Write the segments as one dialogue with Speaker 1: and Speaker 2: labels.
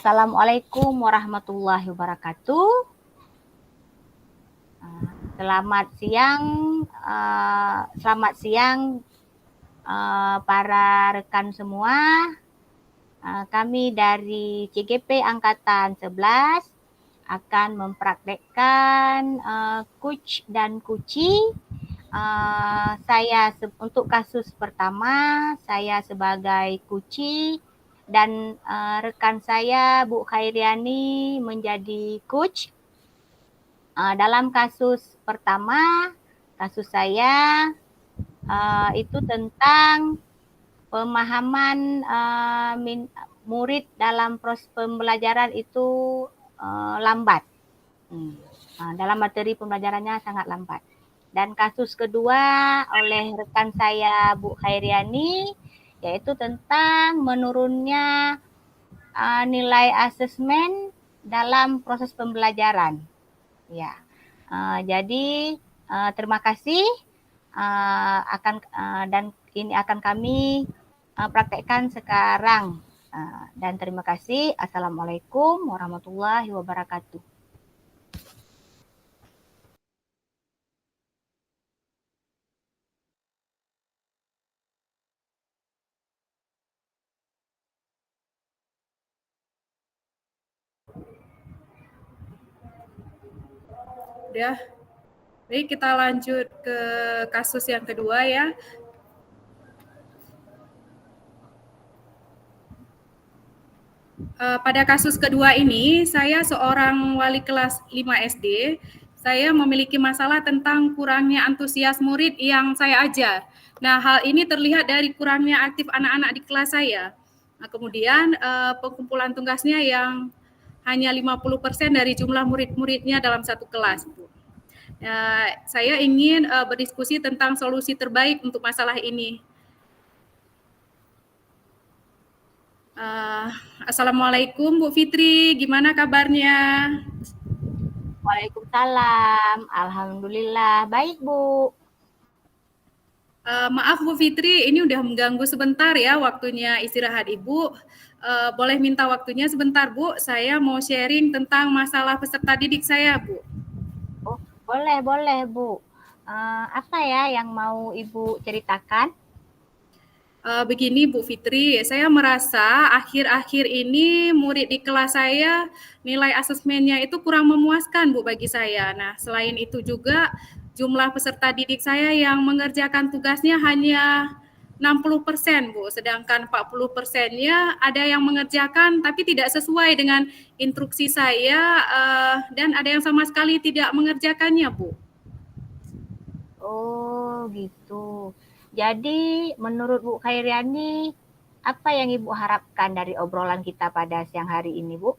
Speaker 1: Assalamualaikum warahmatullahi wabarakatuh. Selamat siang para rekan semua. Kami dari CGP Angkatan 11 akan mempraktekkan Kuch dan Kuci. Untuk kasus pertama, saya sebagai Kuci dan rekan saya Bu Khairiani menjadi Kuch. Dalam kasus pertama, kasus saya itu tentang pemahaman murid dalam proses pembelajaran itu lambat. Dalam materi pembelajarannya sangat lambat. Dan kasus kedua oleh rekan saya Bu Khairiani yaitu tentang menurunnya nilai asesmen dalam proses pembelajaran. Ya, jadi terima kasih dan ini akan kami praktekkan sekarang. Dan terima kasih. Assalamualaikum warahmatullahi wabarakatuh.
Speaker 2: Udah. Baik, kita lanjut ke kasus yang kedua ya. Pada kasus kedua ini, saya seorang wali kelas 5 SD. Saya memiliki masalah tentang kurangnya antusias murid yang saya ajar. Nah, hal ini terlihat dari kurangnya aktif anak-anak di kelas saya. Nah, kemudian pengumpulan tugasnya yang hanya 50% dari jumlah murid-muridnya dalam satu kelas, Bu. Saya ingin berdiskusi tentang solusi terbaik untuk masalah ini. Assalamualaikum Bu Fitri, gimana kabarnya?
Speaker 1: Waalaikumsalam, alhamdulillah baik Bu.
Speaker 2: Maaf Bu Fitri, ini udah mengganggu sebentar ya waktunya istirahat Ibu. Boleh minta waktunya sebentar Bu, saya mau sharing tentang masalah peserta didik saya Bu.
Speaker 1: Oh, boleh Bu. Apa ya yang mau Ibu ceritakan?
Speaker 2: Begini Bu Fitri, saya merasa akhir-akhir ini murid di kelas saya nilai asesmennya itu kurang memuaskan Bu bagi saya. Nah, selain itu juga jumlah peserta didik saya yang mengerjakan tugasnya hanya 60% Bu, sedangkan 40%-nya ada yang mengerjakan tapi tidak sesuai dengan instruksi saya dan ada yang sama sekali tidak mengerjakannya Bu.
Speaker 1: Oh, gitu. Jadi menurut Bu Khairiani, apa yang Ibu harapkan dari obrolan kita pada siang hari ini, Bu?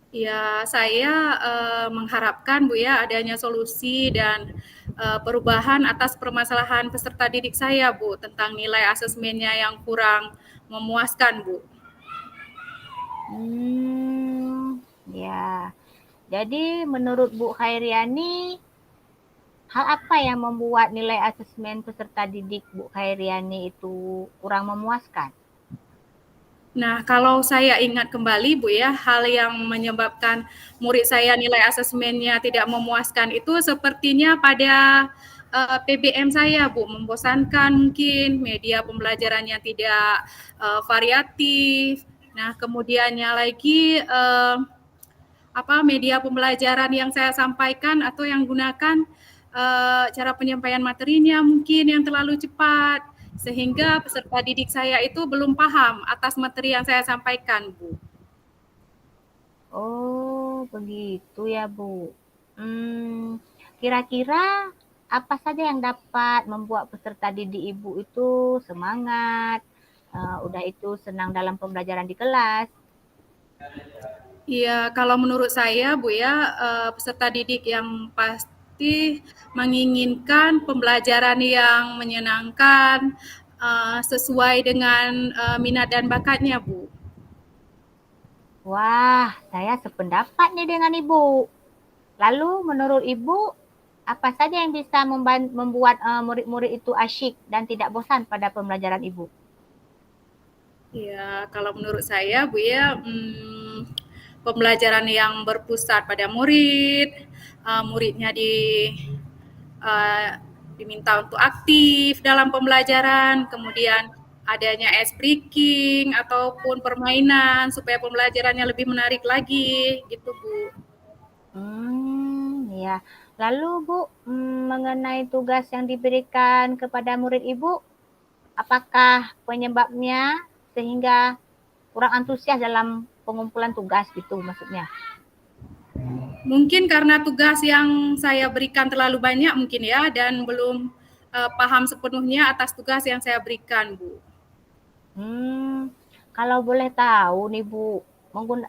Speaker 2: Ya, saya mengharapkan Bu ya adanya solusi dan perubahan atas permasalahan peserta didik saya Bu tentang nilai asesmennya yang kurang memuaskan Bu.
Speaker 1: Ya. Jadi menurut Bu Khairiani, hal apa yang membuat nilai asesmen peserta didik Bu Khairiani itu kurang memuaskan?
Speaker 2: Nah, kalau saya ingat kembali Bu ya, hal yang menyebabkan murid saya nilai asesmennya tidak memuaskan itu sepertinya pada PBM saya Bu, membosankan mungkin, media pembelajarannya tidak variatif. Nah, kemudiannya lagi media pembelajaran yang saya sampaikan atau yang gunakan cara penyampaian materinya mungkin yang terlalu cepat, sehingga peserta didik saya itu belum paham atas materi yang saya sampaikan, Bu.
Speaker 1: Oh, begitu ya, Bu. Kira-kira apa saja yang dapat membuat peserta didik Ibu itu semangat, udah itu senang dalam pembelajaran di kelas?
Speaker 2: Iya, kalau menurut saya, Bu ya, peserta didik yang pasti menginginkan pembelajaran yang menyenangkan, sesuai dengan minat dan bakatnya, Bu.
Speaker 1: Wah, saya sependapat nih dengan Ibu. Lalu menurut Ibu, apa saja yang bisa membuat murid-murid itu asyik dan tidak bosan pada pembelajaran Ibu?
Speaker 2: Ya, kalau menurut saya Bu ya, pembelajaran yang berpusat pada murid, muridnya eee, diminta untuk aktif dalam pembelajaran, kemudian adanya ice breaking ataupun permainan supaya pembelajarannya lebih menarik lagi, gitu Bu.
Speaker 1: Ya. Lalu Bu, mengenai tugas yang diberikan kepada murid Ibu, apakah penyebabnya sehingga kurang antusias dalam pengumpulan tugas gitu maksudnya?
Speaker 2: Mungkin karena tugas yang saya berikan terlalu banyak mungkin ya, dan belum paham sepenuhnya atas tugas yang saya berikan, Bu.
Speaker 1: Kalau boleh tahu nih Bu,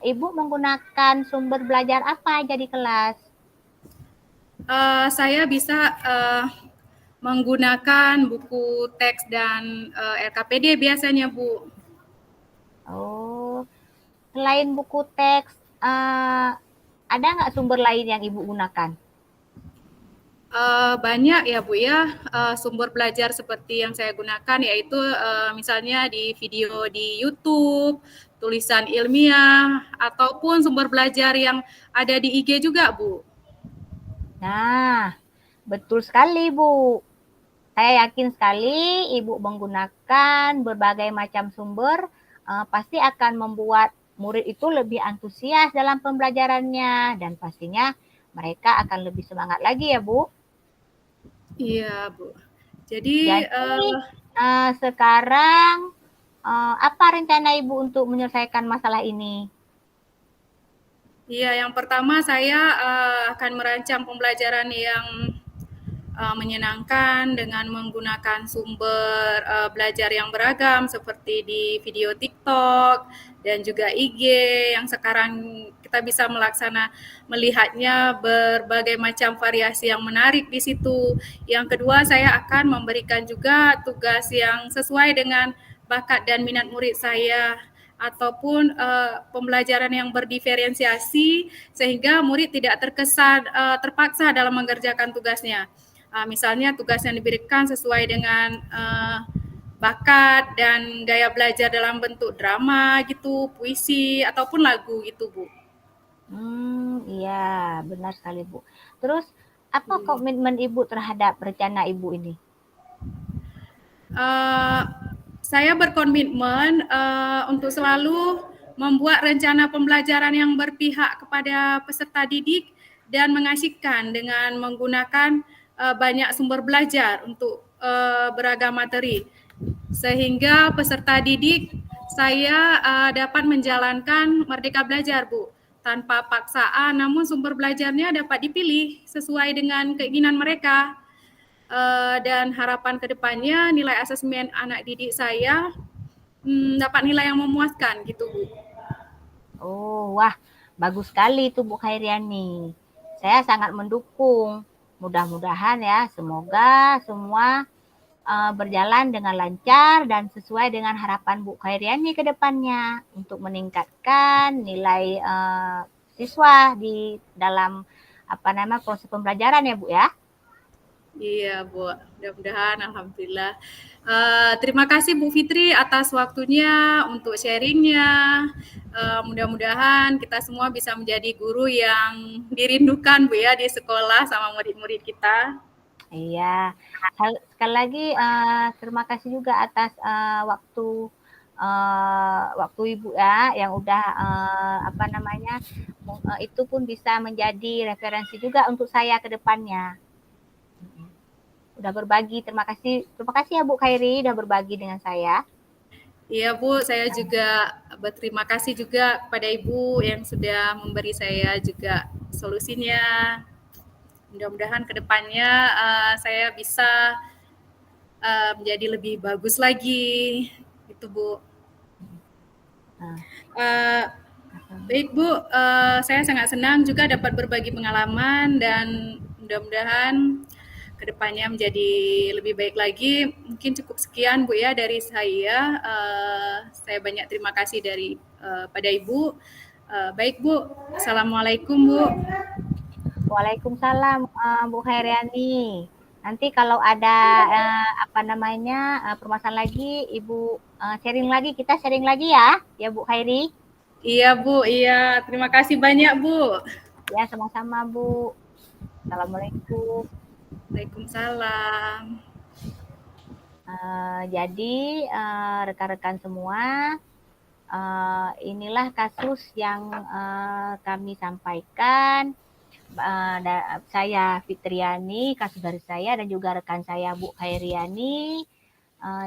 Speaker 1: Ibu menggunakan sumber belajar apa aja di kelas?
Speaker 2: Saya bisa menggunakan buku teks dan LKPD biasanya, Bu.
Speaker 1: Oh, selain buku teks, ada nggak sumber lain yang Ibu gunakan?
Speaker 2: Banyak ya Bu ya, sumber belajar seperti yang saya gunakan yaitu misalnya di video di YouTube, tulisan ilmiah, ataupun sumber belajar yang ada di IG juga Bu.
Speaker 1: Nah, betul sekali Bu. Saya yakin sekali Ibu menggunakan berbagai macam sumber, pasti akan membuat murid itu lebih antusias dalam pembelajarannya dan pastinya mereka akan lebih semangat lagi ya Bu.
Speaker 2: Iya Bu. Jadi
Speaker 1: Jadi sekarang apa rencana Ibu untuk menyelesaikan masalah ini?
Speaker 2: iya, yang pertama saya akan merancang pembelajaran yang menyenangkan dengan menggunakan sumber belajar yang beragam seperti di video TikTok dan juga IG yang sekarang kita bisa melihatnya berbagai macam variasi yang menarik di situ. Yang kedua, saya akan memberikan juga tugas yang sesuai dengan bakat dan minat murid saya ataupun pembelajaran yang berdiferensiasi sehingga murid tidak terkesan terpaksa dalam mengerjakan tugasnya. Misalnya tugas yang diberikan sesuai dengan bakat dan gaya belajar dalam bentuk drama gitu, puisi ataupun lagu gitu Bu.
Speaker 1: Iya, benar sekali Bu. Terus apa
Speaker 2: Hmm.
Speaker 1: komitmen Ibu terhadap rencana Ibu ini?
Speaker 2: Uh, saya berkomitmen untuk selalu membuat rencana pembelajaran yang berpihak kepada peserta didik dan mengasyikkan dengan menggunakan banyak sumber belajar untuk beragam materi sehingga peserta didik saya dapat menjalankan Merdeka Belajar Bu tanpa paksaan, namun sumber belajarnya dapat dipilih sesuai dengan keinginan mereka. Dan harapan kedepannya nilai asesmen anak didik saya dapat nilai yang memuaskan gitu Bu.
Speaker 1: Oh, wah, bagus sekali itu Bu Khairiani. Saya sangat mendukung. Mudah-mudahan ya, semoga semua berjalan dengan lancar dan sesuai dengan harapan Bu Khairiani ke depannya untuk meningkatkan nilai siswa di dalam proses pembelajaran ya Bu ya.
Speaker 2: Iya Bu, mudah-mudahan alhamdulillah. Terima kasih Bu Fitri atas waktunya untuk sharingnya. Mudah-mudahan kita semua bisa menjadi guru yang dirindukan Bu ya di sekolah sama murid-murid kita.
Speaker 1: Iya, sekali lagi terima kasih juga atas waktu Ibu ya yang udah itu pun bisa menjadi referensi juga untuk saya ke depannya. Udah berbagi, terima kasih ya Bu Khairi udah berbagi dengan saya.
Speaker 2: Iya Bu, saya juga berterima kasih juga kepada Ibu yang sudah memberi saya juga solusinya. Mudah-mudahan kedepannya saya bisa menjadi lebih bagus lagi, itu Bu. Baik Bu, saya sangat senang juga dapat berbagi pengalaman dan mudah-mudahan kedepannya menjadi lebih baik lagi. Mungkin cukup sekian Bu ya dari saya. Saya banyak terima kasih pada Ibu. Baik Bu, Assalamualaikum Bu.
Speaker 1: Waalaikumsalam Bu Khairiani. Nanti kalau ada permasalahan lagi Ibu kita sharing lagi ya Bu Khairi.
Speaker 2: Iya Bu, iya. Terima kasih banyak Bu.
Speaker 1: Ya sama-sama Bu. Assalamualaikum.
Speaker 2: Waalaikumsalam.
Speaker 1: Jadi rekan-rekan semua, inilah kasus yang kami sampaikan. Saya Fitriani, kasus dari saya dan juga rekan saya Bu Khairiani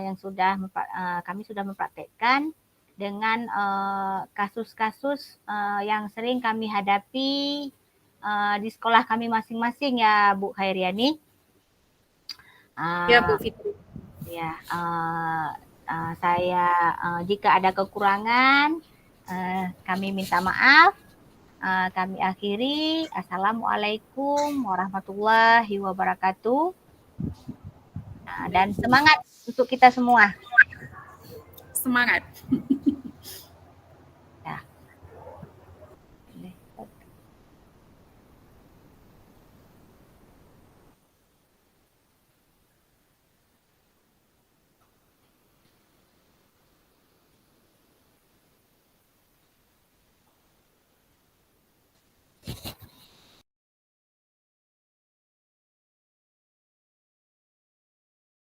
Speaker 1: yang kami sudah mempraktekkan dengan kasus-kasus yang sering kami hadapi di sekolah kami masing-masing ya Bu Khairiani.
Speaker 2: Ya Bu Fitri.
Speaker 1: Ya, saya jika ada kekurangan kami minta maaf. Kami akhiri. Assalamualaikum warahmatullahi wabarakatuh. Dan semangat untuk kita semua.
Speaker 2: Semangat.